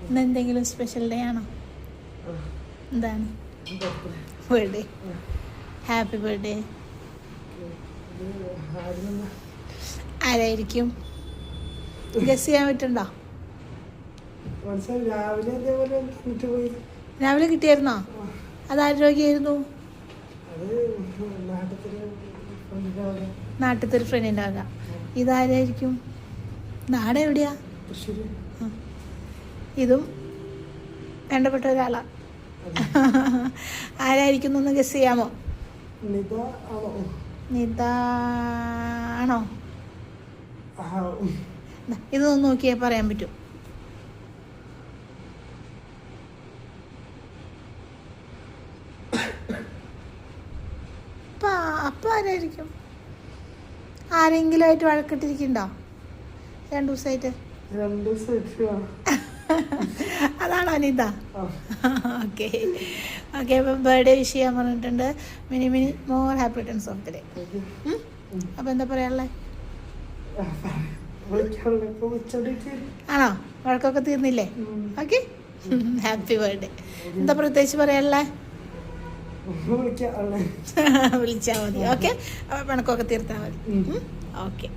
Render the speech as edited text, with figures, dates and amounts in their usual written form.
ഇന്ന് എന്തെങ്കിലും special day ആണോ? എന്താണ്? ബർത്ത്ഡേ. Happy birthday. ആരായിരിക്കും? ഗസ് ചെയ്യാൻ പറ്റുണ്ടോ? രാവിലെ കിട്ടിയായിരുന്നോ? അത് ആരോഗ്യമായിരുന്നു? നാട്ടിലത്തെ ഒരു ഫ്രണ്ടിൻ്റെ ആകാം. ഇതാരായിരിക്കും? നാട് എവിടെയാ? ഇതും വേണ്ടപ്പെട്ട ഒരാളാ. ആരായിരിക്കും എന്നൊന്ന് ഗസ് ചെയ്യാമോ? നിത ആണോ? ഇതൊന്ന് നോക്കിയാൽ പറയാൻ പറ്റും. അപ്പം ആരായിരിക്കും? ആരെങ്കിലും ആയിട്ട് വഴക്കിട്ടിരിക്കണ്ടോ 2 ദിവസമായിട്ട്? അതാണോ അനിത? Okay okay. അപ്പം ബർത്ത്ഡേ വിഷ് ചെയ്യാൻ പറഞ്ഞിട്ടുണ്ട്. Many more happy returns of the day. അപ്പം എന്താ പറയാനുള്ളത്? ആണോ? വഴക്കൊക്കെ തീർന്നില്ലേ? ഓക്കെ. Happy birthday. എന്താ പ്രത്യേകിച്ച് പറയാനുള്ളത്? വിളിച്ചാൽ മതി. ഓക്കെ. വഴക്കൊക്കെ തീർത്താൽ മതി. ഓക്കെ.